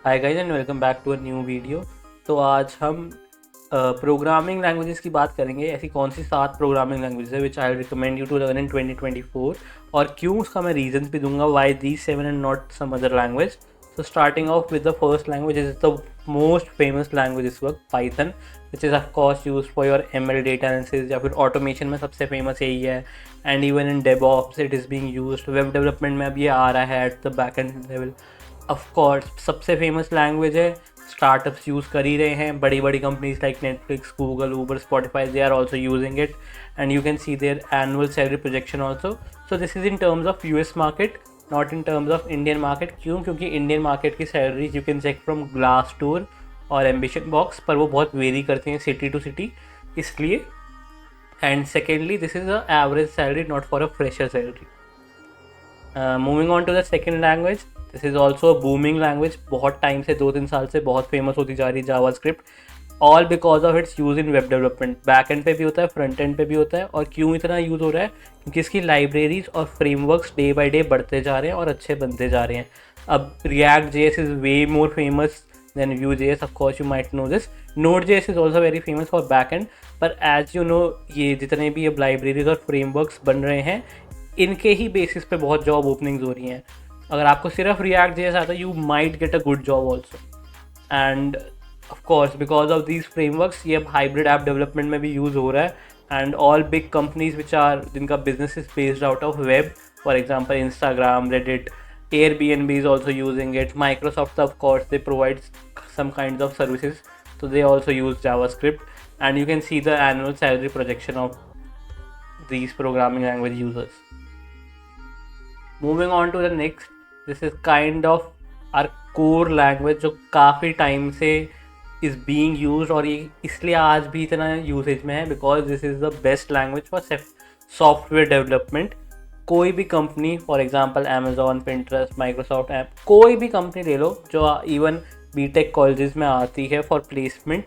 Hi guys and welcome back to a new video. तो आज हम प्रोग्रामिंग लैंग्वेजेस की बात करेंगे। ऐसी कौन सी 7 प्रोग्रामिंग लैंग्वेजेस है which I recommend you to learn in 2024 और क्यों, उसका मैं रीजंस भी दूंगा why these 7 and not some other language. So starting off with the first language is the most famous language इस वक्त, Python, which is of course used for your ML data analysis या फिर automation में सबसे famous यही है। And even in DevOps it is being used, web development में अब ये आ रहा है at the backend level। of course सबसे famous language है, startups यूज़ कर ही रहे हैं, बड़ी बड़ी companies like Netflix, Google, Uber, Spotify, they are also using it and you can see their annual salary projection also। So this is in terms of US market, not in terms of Indian market. क्यों? क्योंकि Indian market की salaries you can check from Glassdoor और ambition box, पर वो बहुत vary करती हैं city to city, इसलिए। And secondly this is a average salary, not for a fresher salary. Moving on to the second language, this is also a booming language. बहुत time से 2-3 साल से बहुत फेमस होती जा रही है JavaScript, all because of it's use in web development. Back and पे भी होता है, फ्रंट एंड पे भी होता है। और क्यों इतना यूज़ हो रहा है? क्योंकि इसकी लाइब्रेरीज और फ्रेमवर्क्स डे बाई डे बढ़ते जा रहे हैं और अच्छे बनते जा रहे हैं। अब React JS is way more famous than Vue JS, of course you might know this. Node JS is also very famous for back end, पर एज यू नो ये जितने भी अब लाइब्रेरीज और फ्रेमवर्क्स बन रहे हैं, इनके ही बेसिस पे बहुत जॉब ओपनिंग्स हो रही हैं। अगर आपको सिर्फ रिएक्ट जेएस आता है, you might get a good job also. End of course because of these frameworks ये अब हाइब्रिड ऐप डेवलपमेंट में भी यूज़ हो रहा है। And all big companies which are, जिनका business is based out of web, for example Instagram, Reddit, Airbnb is also using it, Microsoft of course they provide some kinds of services, so they also use JavaScript, and you can see the annual salary projection of these programming language users. Moving on to the next, this is kind of our core language जो काफ़ी time से is being used, और ये इसलिए आज भी इतना usage में है because this is the best language for software development. कोई भी company, for example Amazon, Pinterest, Microsoft app, कोई भी कंपनी ले लो जो इवन बीटेक कॉलेजेस में आती है for placement,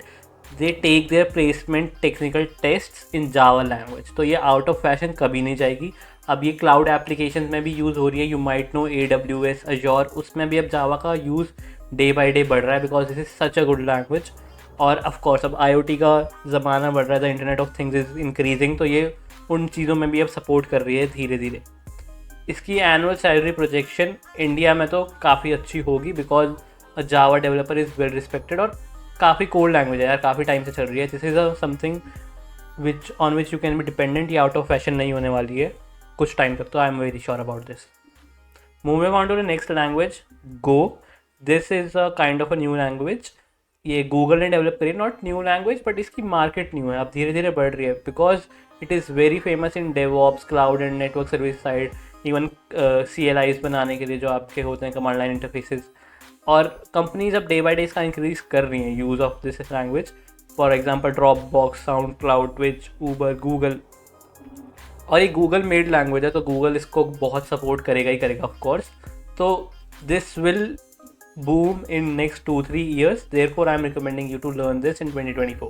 they take their placement technical test in Java language. तो ये आउट ऑफ फैशन कभी नहीं जाएगी। अब ये क्लाउड एप्लीकेशन में भी यूज़ हो रही है, यू माइट नो AWS, अजोर, उसमें भी अब जावा का यूज़ डे बाई डे बढ़ रहा है because this is such a good language. और ऑफ कोर्स अब IoT का ज़माना बढ़ रहा है, the internet of things is increasing, तो ये उन चीज़ों में भी अब सपोर्ट कर रही है धीरे धीरे। इसकी एनुअल सैलरी प्रोजेक्शन इंडिया में तो काफ़ी अच्छी होगी because a Java developer is well respected, और काफ़ी कोल्ड लैंग्वेज है यार, काफ़ी टाइम से चल रही है। This is a something which on which you can be dependent. ये आउट ऑफ फैशन नहीं होने वाली है कुछ टाइम तक, तो I am very sure about this. Moving on to the next language, Go. This is a kind of a new language. ये Google ने डेवलप करी, नॉट न्यू लैंग्वेज बट इसकी मार्केट न्यू है, अब धीरे धीरे बढ़ रही है because it is very famous in DevOps, cloud and network service side, even CLIs बनाने के लिए जो आपके होते हैं कमांड लाइन इंटरफेसेस। और कंपनीज अब डे बाई डे इसका इंक्रीज कर रही हैं use of this language. For example Dropbox, sound cloud, Twitch, Uber, Google. और ये गूगल मेड लैंग्वेज है तो गूगल इसको बहुत सपोर्ट करेगा ही करेगा ऑफ कोर्स। तो this will boom in next 2-3 years, therefore I am recommending you to learn this in 2024,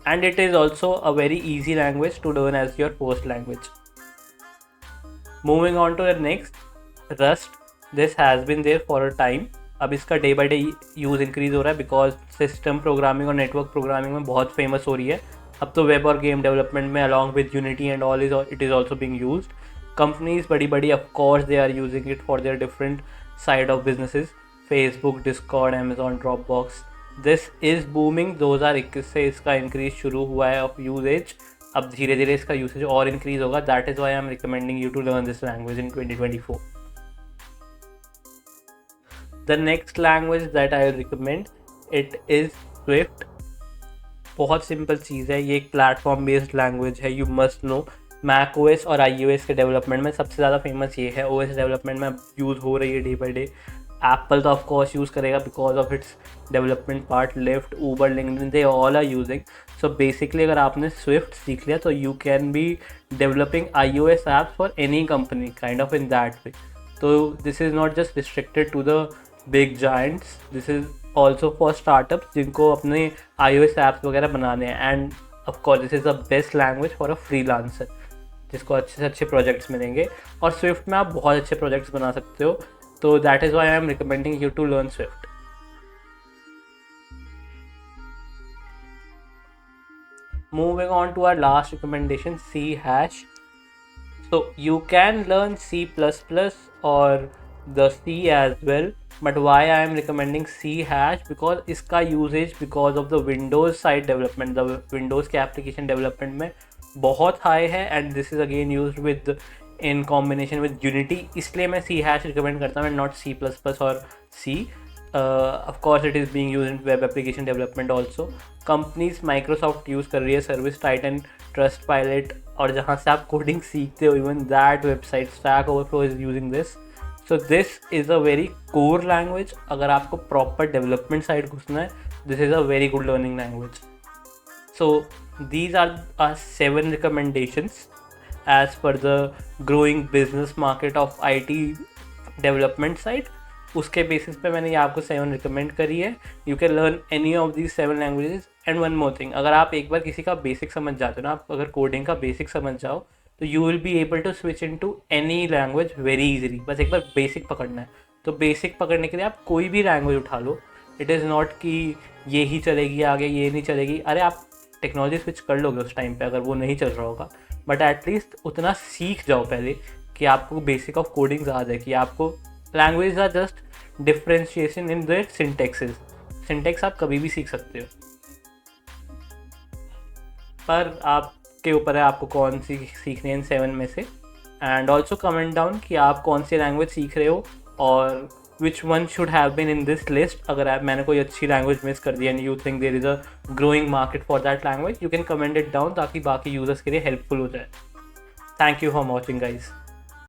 and it is also a very easy language to learn as your first language. Moving on to the next, Rust. This has been there for a time, अब इसका day by day use increase हो रहा है because system programming और network programming में बहुत famous हो रही है। अब तो वेब और गेम डेवलपमेंट में along with Unity and all it is also being used. Companies बड़ी बड़ी of course they are using it for their different side of businesses, Facebook, Discord, Amazon, Dropbox. This is booming 2021 से इसका increase शुरू हुआ है of usage. अब धीरे धीरे इसका यूसेज और इंक्रीज होगा, that is why I am recommending you to learn this language in 2024. The next language that I recommend, it is Swift. बहुत सिंपल चीज़ है, ये एक प्लेटफॉर्म बेस्ड लैंग्वेज है, you must know. Mac OS और iOS के development में सबसे ज़्यादा फेमस ये है, OS डेवलपमेंट में यूज़ हो रही है डे बाई डे। एप्पल तो ऑफ कोर्स यूज़ करेगा because of its development part, Lyft, Uber, LinkedIn, they all are using. So basically अगर आपने स्विफ्ट सीख लिया तो you can be developing iOS apps for any company kind of in that way. तो this is not just restricted to the big giants, this is also for startups जिनको अपने iOS apps वगैरह बनाने हैं। End of course this is the best language for a freelancer जिसको अच्छे से अच्छे प्रोजेक्ट्स मिलेंगे, और स्विफ्ट में आप बहुत अच्छे प्रोजेक्ट्स बना सकते हो। So that is why I am recommending you to learn Swift. Moving on to our last recommendation, C hash. So you can learn C++ or the C as well, but why I am recommending C hash, because इसका usage because of the Windows side development, the Windows के application development में बहुत high है, and this is again used with in combination with Unity, इसलिए मैं C hash recommend करता हूँ, not C++ और C. Of course it is being used in web application development also. Companies Microsoft use कर रही है, service Titan, ट्रस्टपाइलट, और जहाँ से आप कोडिंग सीखते हो, even that website stack overflow is using this. So this is a very core language. अगर आपको प्रॉपर डेवलपमेंट साइड घुसना है, this is a very good learning language. So these are our 7 recommendations as per the growing business market of IT development side. उसके basis पे मैंने ये आपको 7 recommend करी है. You can learn any of these 7 languages. And one more thing, अगर आप एक बार किसी का बेसिक समझ जाते हो ना, आप अगर कोडिंग का बेसिक समझ जाओ, तो you will be able to switch in to any language very easily. बस एक बार बेसिक पकड़ना है. तो बेसिक पकड़ने के लिए आप कोई भी लैंग्वेज उठा लो. इट इज़ नॉट कि ये ही चलेगी आगे, ये नहीं चलेगी. अरे आप टेक्नोलॉजी स्विच कर लोगे उस टाइम पे अगर वो नहीं चल रहा होगा, बट एटलीस्ट उतना सीख जाओ पहले कि आपको बेसिक ऑफ कोडिंग्स आ जाए, कि आपको language are just differentiation in their syntaxes. Syntax आप कभी भी सीख सकते हो, पर आपके ऊपर है आपको कौन सी सीखनी है इन 7 में से. एंड ऑल्सो कमेंट डाउन कि आप कौन सी लैंग्वेज सीख रहे हो और which one should have been in this list. अगर आप मैंने कोई अच्छी लैंग्वेज मिस कर दी and you think there is a growing market for that language, you can comment it down ताकि बाकी यूजर्स के लिए हेल्पफुल हो जाए. Thank you for watching guys.